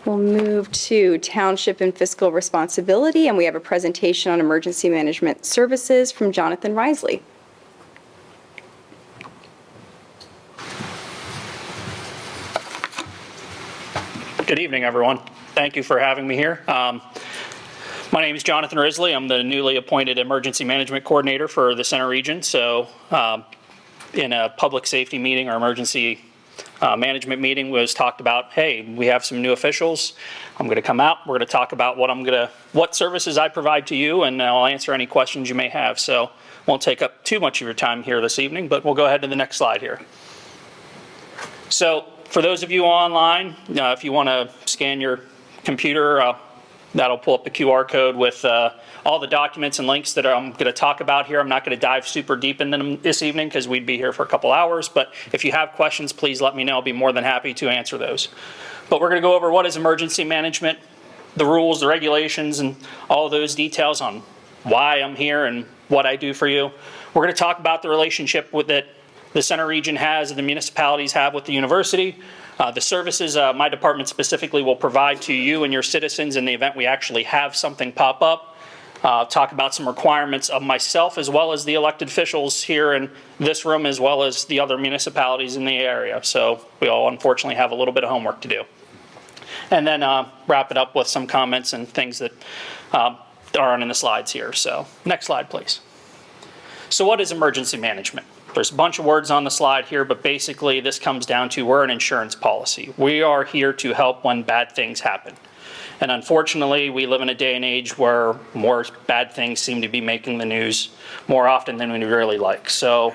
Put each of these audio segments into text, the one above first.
We'll move to Township and Fiscal Responsibility, and we have a presentation on Emergency Management Services from Jonathan Risley. Good evening, everyone. Thank you for having me here. My name is Jonathan Risley. I'm the newly appointed Emergency Management Coordinator for the Center Region. So in a public safety meeting or emergency management meeting was talked about, hey, we have some new officials. I'm going to come out. We're going to talk about what services I provide to you, and I'll answer any questions you may have. So won't take up too much of your time here this evening, but we'll go ahead to the next slide here. So for those of you online, if you want to scan your computer, that'll pull up the QR code with all the documents and links that I'm going to talk about here. I'm not going to dive super deep into them this evening because we'd be here for a couple hours, but if you have questions, please let me know. I'll be more than happy to answer those. But we're going to go over what is emergency management, the rules, the regulations, and all those details on why I'm here and what I do for you. We're going to talk about the relationship that the Center Region has and the municipalities have with the university. The services my department specifically will provide to you and your citizens in the event we actually have something pop up. Talk about some requirements of myself as well as the elected officials here in this room as well as the other municipalities in the area. So we all unfortunately have a little bit of homework to do. And then wrap it up with some comments and things that are on the slides here. So next slide, please. So what is emergency management? There's a bunch of words on the slide here, but basically this comes down to we're an insurance policy. We are here to help when bad things happen. And unfortunately, we live in a day and age where more bad things seem to be making the news more often than we really like. So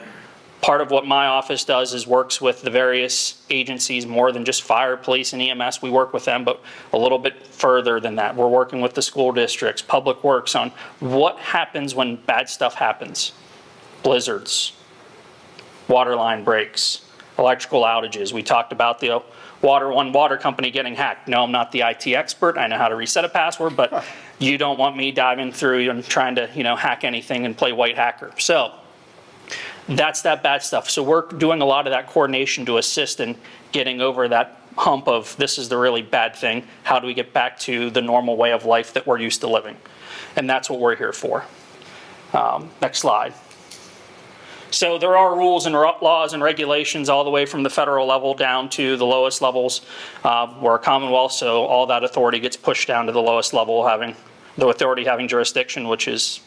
part of what my office does is works with the various agencies more than just fire, police, and EMS. We work with them, but a little bit further than that. We're working with the school districts, public works on what happens when bad stuff happens. Blizzards, water line breaks, electrical outages. We talked about the one water company getting hacked. No, I'm not the IT expert. I know how to reset a password, but you don't want me diving through and trying to, hack anything and play white hacker. So that's that bad stuff. So we're doing a lot of that coordination to assist in getting over that hump of this is the really bad thing. How do we get back to the normal way of life that we're used to living? And that's what we're here for. Next slide. So there are rules and laws and regulations all the way from the federal level down to the lowest levels. We're a Commonwealth, so all that authority gets pushed down to the lowest level, having the authority having jurisdiction, which is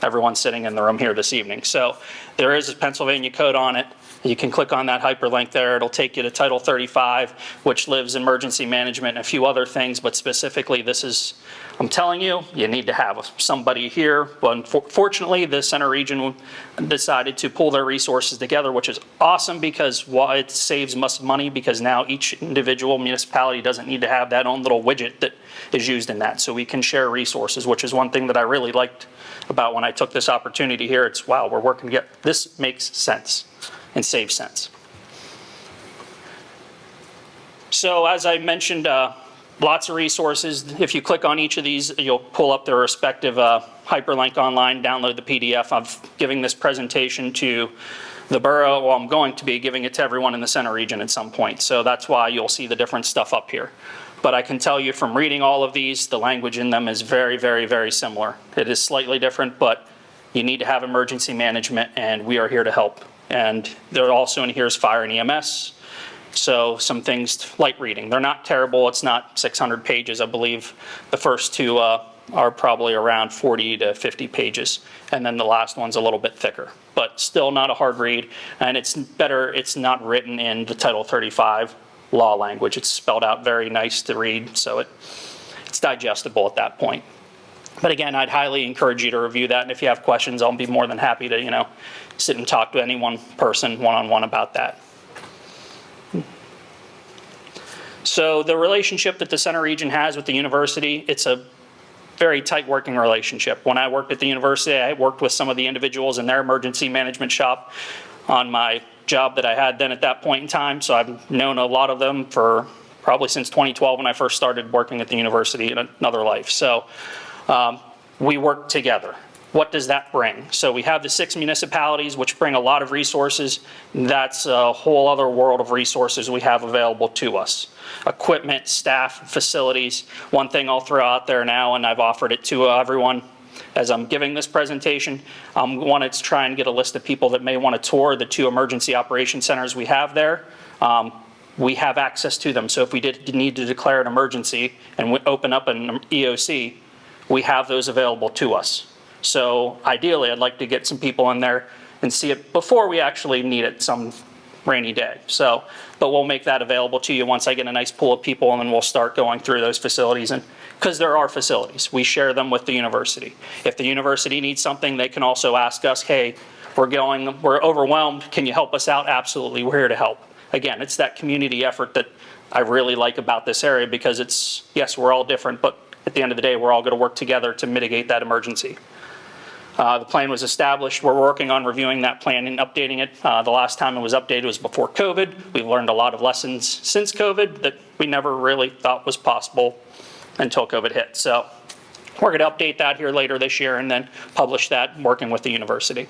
everyone sitting in the room here this evening. So there is a Pennsylvania code on it. You can click on that hyperlink there. It'll take you to Title 35, which lives emergency management and a few other things, but specifically this is, I'm telling you, you need to have somebody here. But unfortunately, the Center Region decided to pull their resources together, which is awesome because it saves us money because now each individual municipality doesn't need to have that own little widget that is used in that. So we can share resources, which is one thing that I really liked about when I took this opportunity here. It's, wow, we're working together. This makes sense and saves sense. So as I mentioned, lots of resources. If you click on each of these, you'll pull up their respective hyperlink online, download the PDF. I'm giving this presentation to the borough. Well, I'm going to be giving it to everyone in the Center Region at some point. So that's why you'll see the different stuff up here. But I can tell you from reading all of these, the language in them is very, very, very similar. It is slightly different, but you need to have emergency management, and we are here to help. And they're also in here is fire and EMS. So some things light reading. They're not terrible. It's not 600 pages. I believe the first two are probably around 40 to 50 pages. And then the last one's a little bit thicker, but still not a hard read. And it's better, it's not written in the Title 35 law language. It's spelled out very nice to read, so it's digestible at that point. But again, I'd highly encourage you to review that. And if you have questions, I'll be more than happy to, sit and talk to any one person one-on-one about that. So the relationship that the Center Region has with the university, it's a very tight working relationship. When I worked at the university, I worked with some of the individuals in their emergency management shop on my job that I had then at that point in time. So I've known a lot of them for probably since 2012 when I first started working at the university in another life. So we work together. what does that bring? So we have the 6 municipalities, which bring a lot of resources. That's a whole other world of resources we have available to us. Equipment, staff, facilities. One thing I'll throw out there now, and I've offered it to everyone as I'm giving this presentation, I wanted to try and get a list of people that may want to tour the 2 emergency operation centers we have there. We have access to them. So if we did need to declare an emergency and open up an EOC, we have those available to us. So ideally, I'd like to get some people in there and see it before we actually need it some rainy day. So, but we'll make that available to you once I get a nice pool of people, and then we'll start going through those facilities. And because there are facilities, we share them with the university. If the university needs something, they can also ask us, hey, we're overwhelmed, can you help us out? Absolutely, we're here to help. Again, it's that community effort that I really like about this area, because it's, yes, we're all different, but at the end of the day, we're all going to work together to mitigate that emergency. The plan was established. We're working on reviewing that plan and updating it. The last time it was updated was before COVID. We've learned a lot of lessons since COVID that we never really thought was possible until COVID hit. So we're going to update that here later this year and then publish that working with the university.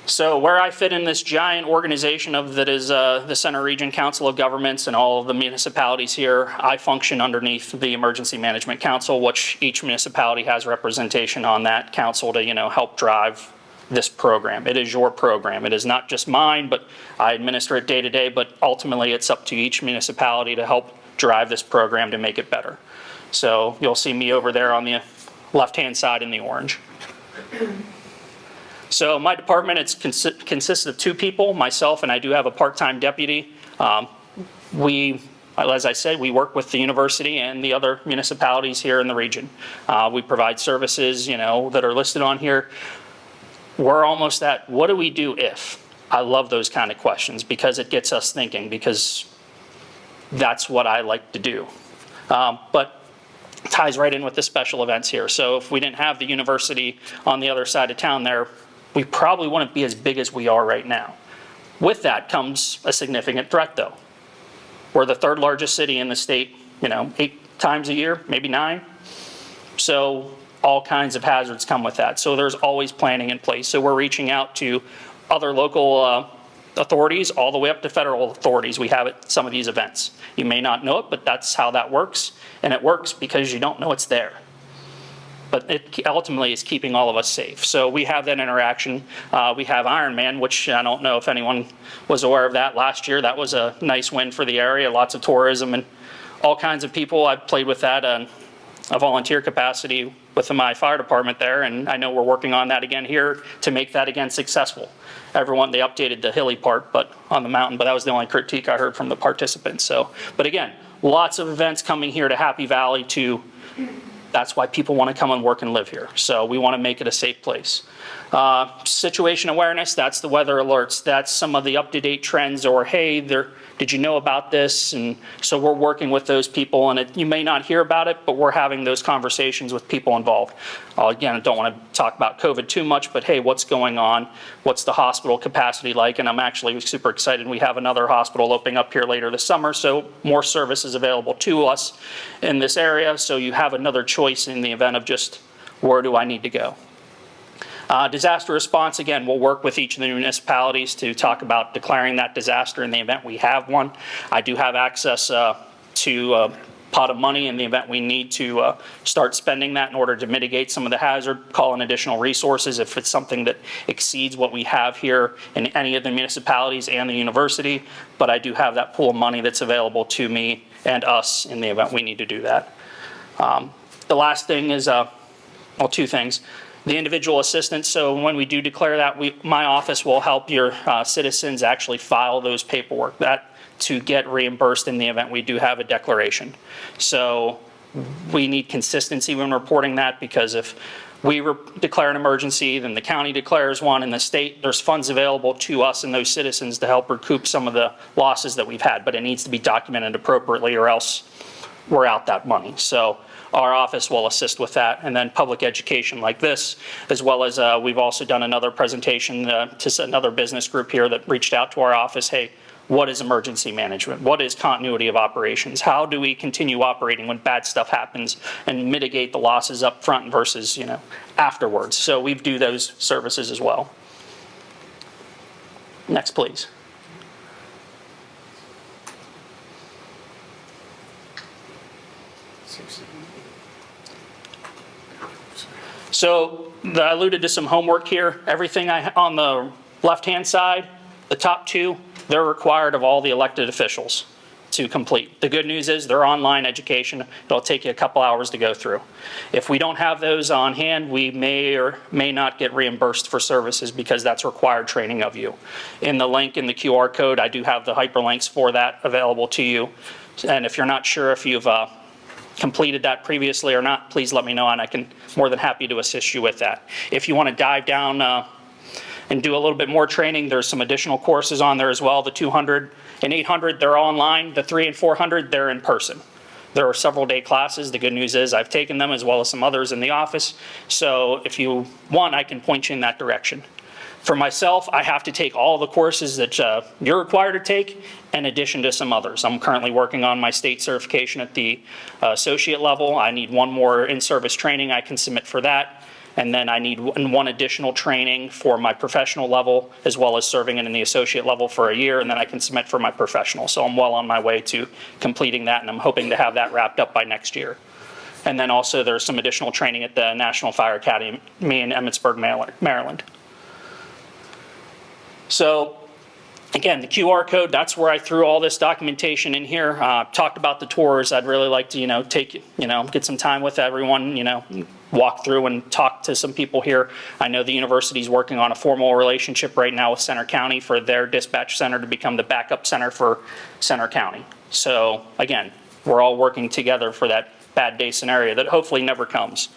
So where I fit in this giant organization that is the Center Region Council of Governments and all of the municipalities here, I function underneath the Emergency Management Council, which each municipality has representation on that council to, help drive this program. It is your program. It is not just mine, but I administer it day to day, but ultimately it's up to each municipality to help drive this program to make it better. So you'll see me over there on the left-hand side in the orange. So my department, consists of 2 people, myself, and I do have a part-time deputy. As I said, we work with the university and the other municipalities here in the region. We provide services, that are listed on here. We're almost at, what do we do if? I love those kind of questions because it gets us thinking, because that's what I like to do. But ties right in with the special events here. So if we didn't have the university on the other side of town there, we probably wouldn't be as big as we are right now. With that comes a significant threat, though. We're the 3rd largest city in the state, 8 times a year, maybe 9. So all kinds of hazards come with that. So there's always planning in place. So we're reaching out to other local authorities all the way up to federal authorities. We have at some of these events. You may not know it, but that's how that works. And it works because you don't know it's there. But it ultimately is keeping all of us safe. So we have that interaction. We have Ironman, which I don't know if anyone was aware of that last year. That was a nice win for the area, lots of tourism and all kinds of people. I've played with that in a volunteer capacity with my fire department there, and I know we're working on that again here to make that again successful. They updated the hilly part, but on the mountain, but that was the only critique I heard from the participants. So, but again, lots of events coming here to Happy Valley that's why people want to come and work and live here. So we want to make it a safe place. Situation awareness, that's the weather alerts. That's some of the up-to-date trends, or hey, did you know about this? And so we're working with those people, and you may not hear about it, but we're having those conversations with people involved. Again, I don't want to talk about COVID too much, but hey, what's going on? What's the hospital capacity like? And I'm actually super excited. We have another hospital opening up here later this summer, so more services available to us in this area. So you have another choice in the event of just, where do I need to go? Disaster response, again, we'll work with each of the municipalities to talk about declaring that disaster in the event we have one. I do have access to a pot of money in the event we need to start spending that in order to mitigate some of the hazard, call in additional resources if it's something that exceeds what we have here in any of the municipalities and the university. But I do have that pool of money that's available to me and us in the event we need to do that. The last thing is, 2 things. The individual assistance, so when we do declare that, my office will help your citizens actually file those paperwork to get reimbursed in the event we do have a declaration. So we need consistency when reporting that, because if we declare an emergency, then the county declares one, and the state, there's funds available to us and those citizens to help recoup some of the losses that we've had, but it needs to be documented appropriately or else we're out that money. So our office will assist with that, and then public education like this, as well as we've also done another presentation to another business group here that reached out to our office. Hey, What is emergency management? What is continuity of operations? How do we continue operating when bad stuff happens and mitigate the losses up front versus, afterwards? So we do those services as well. Next, please. So I alluded to some homework here. Everything on the left-hand side, the top two, they're required of all the elected officials to complete. The good news is they're online education. It'll take you a couple hours to go through. If we don't have those on hand, we may or may not get reimbursed for services because that's required training of you. In the link in the QR code, I do have the hyperlinks for that available to you. And if you're not sure if you've completed that previously or not, please let me know and I can more than happy to assist you with that. If you want to dive down and do a little bit more training, there's some additional courses on there as well. The 200 and 800, they're online. The 300 and 400, they're in person. There are several day classes. The good news is I've taken them as well as some others in the office. So if you want, I can point you in that direction. For myself, I have to take all the courses that you're required to take in addition to some others. I'm currently working on my state certification at the associate level. I need one more in-service training I can submit for that. And then I need one additional training for my professional level, as well as serving in the associate level for a year, and then I can submit for my professional. So I'm well on my way to completing that, and I'm hoping to have that wrapped up by next year. And then also there's some additional training at the National Fire Academy in Emmitsburg, Maryland. So again, the QR code, that's where I threw all this documentation in here. Talked about the tours. I'd really like to, get some time with everyone, walk through and talk to some people here. I know the university's working on a formal relationship right now with Center County for their dispatch center to become the backup center for Center County. So again, we're all working together for that bad day scenario that hopefully never comes.